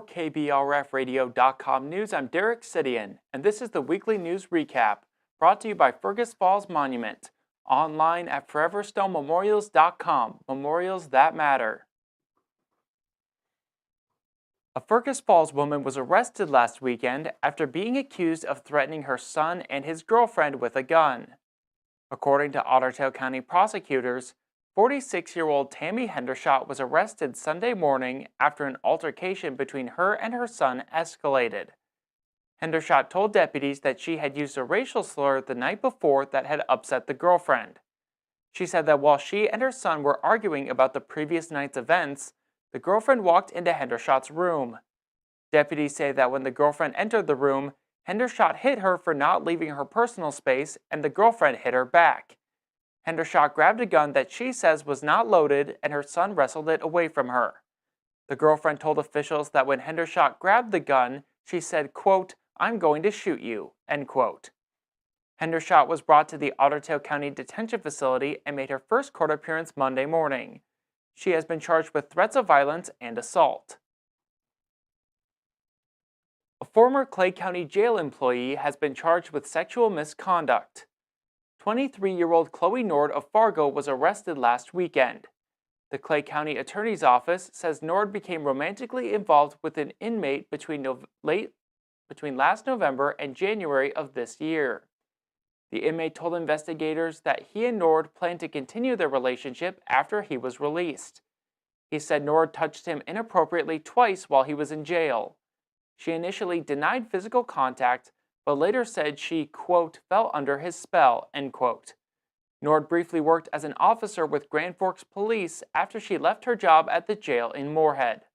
For KBRFradio.com News, I'm Derek Sidian, and this is the weekly news recap brought to you by Fergus Falls Monument, online at foreverstonmemorials.com, memorials that matter. A Fergus Falls woman was arrested last weekend after being accused of threatening her son and his girlfriend with a gun. According to Ottertail County prosecutors, 46-year-old Tammy Hendershot was arrested Sunday morning after an altercation between her and her son escalated. Hendershot told deputies that she had used a racial slur the night before that had upset the girlfriend. She said that while she and her son were arguing about the previous night's events, the girlfriend walked into Hendershot's room. Deputies say that when the girlfriend entered the room, Hendershot hit her for not leaving her personal space, and the girlfriend hit her back. Hendershot grabbed a gun that she says was not loaded, and her son wrestled it away from her. The girlfriend told officials that when Hendershot grabbed the gun, she said, quote, "I'm going to shoot you," end quote. Hendershot was brought to the Ottertail County Detention Facility and made her first court appearance Monday morning. She has been charged with threats of violence and assault. A former Clay County Jail employee has been charged with sexual misconduct. 23-year-old Chloe Nord of Fargo was arrested last weekend. The Clay County Attorney's Office says Nord became romantically involved with an inmate between last November and January of this year. The inmate told investigators that he and Nord planned to continue their relationship after he was released. He said Nord touched him inappropriately twice while he was in jail. She initially denied physical contact, but later said she, quote, fell under his spell, end quote. Nord briefly worked as an officer with Grand Forks Police after she left her job at the jail in Moorhead.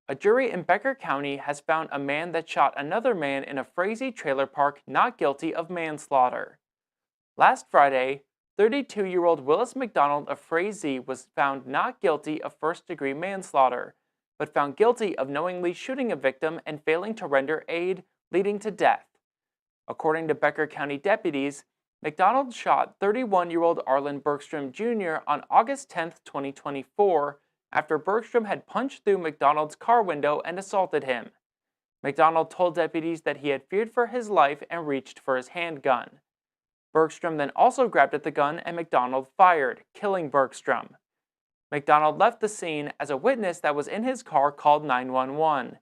A jury in Becker County has found a man that shot another man in a Frazee trailer park not guilty of manslaughter. Last Friday, 32-year-old Willis McDonald of Frazee was found not guilty of first-degree manslaughter, but found guilty of knowingly shooting a victim and failing to render aid, leading to death. According to Becker County deputies, McDonald shot 31-year-old Arlen Bergstrom Jr. on August 10, 2024, after Bergstrom had punched through McDonald's car window and assaulted him. McDonald told deputies that he had feared for his life and reached for his handgun. Bergstrom then also grabbed at the gun and McDonald fired, killing Bergstrom. McDonald left the scene as a witness that was in his car called 911.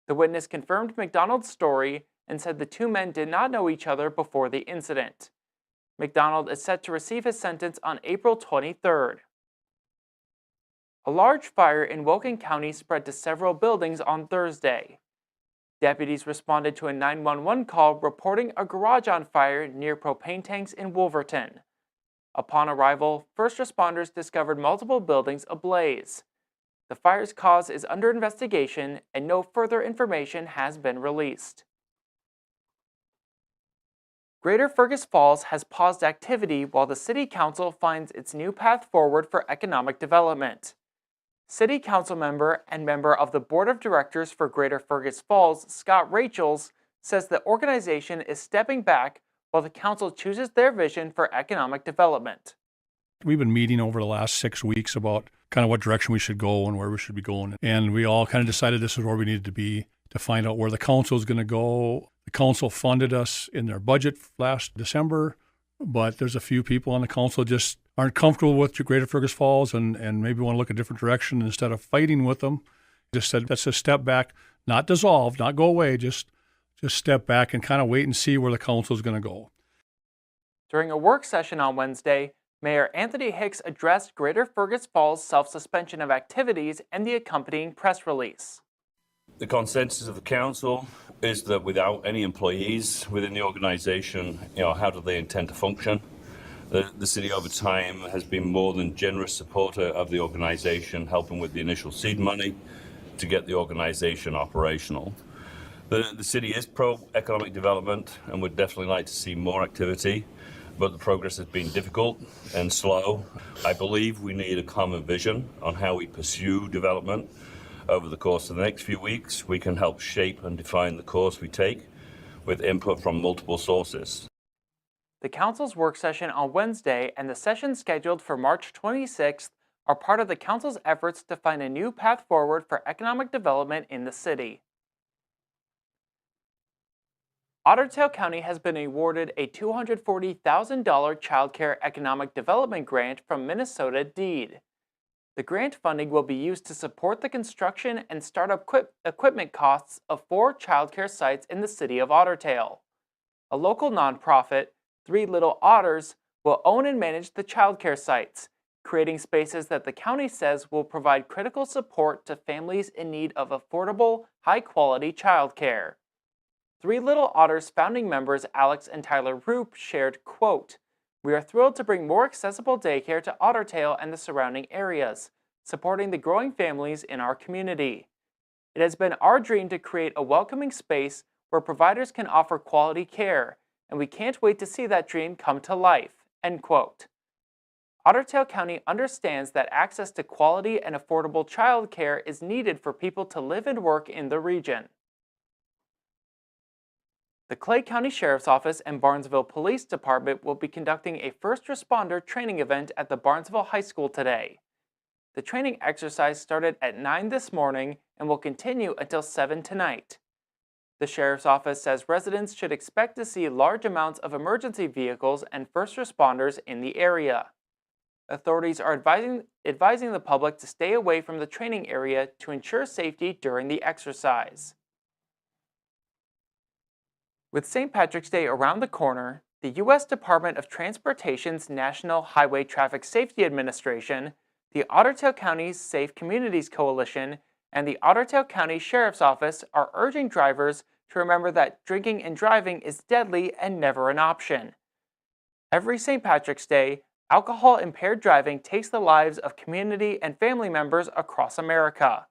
The witness confirmed McDonald's story and said the two men did not know each other before the incident. McDonald is set to receive his sentence on April 23rd. A large fire in Woken County spread to several buildings on Thursday. Deputies responded to a 911 call reporting a garage on fire near propane tanks in Wolverton. Upon arrival, first responders discovered multiple buildings ablaze. The fire's cause is under investigation and no further information has been released. Greater Fergus Falls has paused activity while the City Council finds its new path forward for economic development. City Council member and member of the Board of Directors for Greater Fergus Falls, Scott Rachels, says the organization is stepping back while the council chooses their vision for economic development. We've been meeting over the last 6 weeks about kind of what direction we should go and where we should be going. And we all kind of decided this is where we needed to be to find out where the council is going to go. The council funded us in their budget last December, but there's a few people on the council just aren't comfortable with Greater Fergus Falls and maybe want to look a different direction. Instead of fighting with them, just said, let's just step back, not dissolve, not go away, just step back and kind of wait and see where the council is going to go. During a work session on Wednesday, Mayor Anthony Hicks addressed Greater Fergus Falls' self-suspension of activities and the accompanying press release. The consensus of the council is that without any employees within the organization, how do they intend to function? The city over time has been more than generous supporter of the organization, helping with the initial seed money to get the organization operational. The city is pro-economic development and would definitely like to see more activity, but the progress has been difficult and slow. I believe we need a common vision on how we pursue development. Over the course of the next few weeks, we can help shape and define the course we take with input from multiple sources. The Council's work session on Wednesday and the session scheduled for March 26th are part of the Council's efforts to find a new path forward for economic development in the city. Ottertail County has been awarded a $240,000 childcare economic development grant from Minnesota DEED. The grant funding will be used to support the construction and startup equipment costs of 4 childcare sites in the city of Ottertail. A local nonprofit, Three Little Otters, will own and manage the childcare sites, creating spaces that the county says will provide critical support to families in need of affordable, high-quality childcare. Three Little Otters founding members Alex and Tyler Roop shared, quote, "We are thrilled to bring more accessible daycare to Ottertail and the surrounding areas, supporting the growing families in our community. It has been our dream to create a welcoming space where providers can offer quality care, and we can't wait to see that dream come to life," end quote. Ottertail County understands that access to quality and affordable childcare is needed for people to live and work in the region. The Clay County Sheriff's Office and Barnesville Police Department will be conducting a first responder training event at the Barnesville High School today. The training exercise started at 9 this morning and will continue until 7 tonight. The Sheriff's Office says residents should expect to see large amounts of emergency vehicles and first responders in the area. Authorities are advising the public to stay away from the training area to ensure safety during the exercise. With St. Patrick's Day around the corner, the U.S. Department of Transportation's National Highway Traffic Safety Administration, the Ottertail County Safe Communities Coalition, and the Ottertail County Sheriff's Office are urging drivers to remember that drinking and driving is deadly and never an option. Every St. Patrick's Day, alcohol-impaired driving takes the lives of community and family members across America.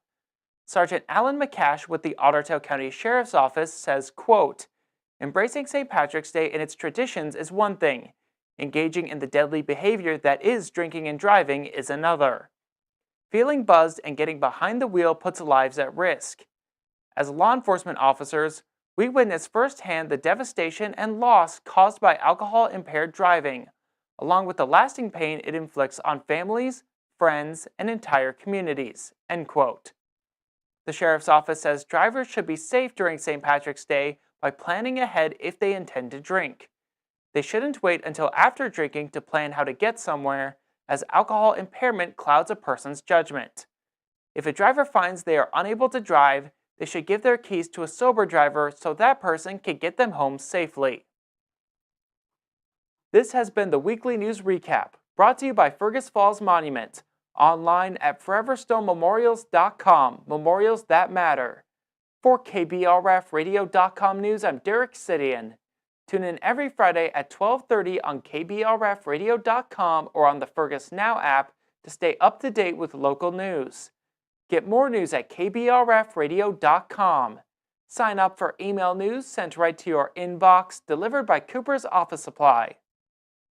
Sergeant Alan McCash with the Ottertail County Sheriff's Office says, quote, "Embracing St. Patrick's Day and its traditions is one thing. Engaging in the deadly behavior that is drinking and driving is another. Feeling buzzed and getting behind the wheel puts lives at risk. As law enforcement officers, we witness firsthand the devastation and loss caused by alcohol-impaired driving, along with the lasting pain it inflicts on families, friends, and entire communities," end quote. The Sheriff's Office says drivers should be safe during St. Patrick's Day by planning ahead if they intend to drink. They shouldn't wait until after drinking to plan how to get somewhere, as alcohol impairment clouds a person's judgment. If a driver finds they are unable to drive, they should give their keys to a sober driver so that person can get them home safely. This has been the Weekly News Recap, brought to you by Fergus Falls Monument, online at foreverstonmemorials.com, memorials that matter. For KBRFradio.com News, I'm Derek Sidian. Tune in every Friday at 12:30 on KBRFradio.com or on the Fergus Now app to stay up to date with local news. Get more news at KBRFradio.com. Sign up for email news sent right to your inbox, delivered by Cooper's Office Supply.